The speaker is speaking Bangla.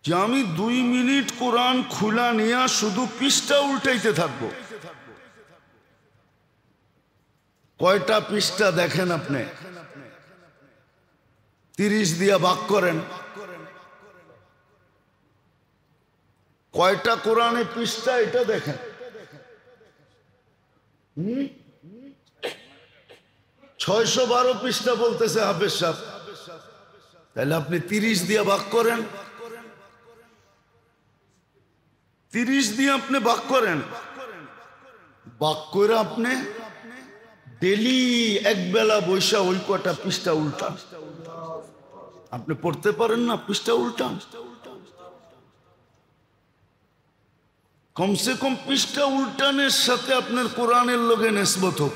যে আমি 2 মিনিট কোরআন খুলা নিয়ে শুধু পৃষ্ঠা উল্টাইতে থাকবো। কয়টা পৃষ্ঠা দেখেন আপনি? 30 দিয়া ভাগ করেন। কয়টা কোরআনে পৃষ্ঠা এটা দেখেন। 612 পৃষ্ঠা বলতেছে হাফেজ সাহেব। তাহলে আপনি 30 দিয়া ভাগ করেন। 30 দিয়ে আপনি ভাগ করেন। ভাগ করে আপনি ডেলি এক বেলা বৈশা ওই কটা পৃষ্ঠা উল্টান। আপনি পড়তে পারেন না? পৃষ্ঠা উল্টান। কমসে কম পৃষ্ঠা উল্টানের সাথে আপনার কোরআনের লগে নিসবত হোক।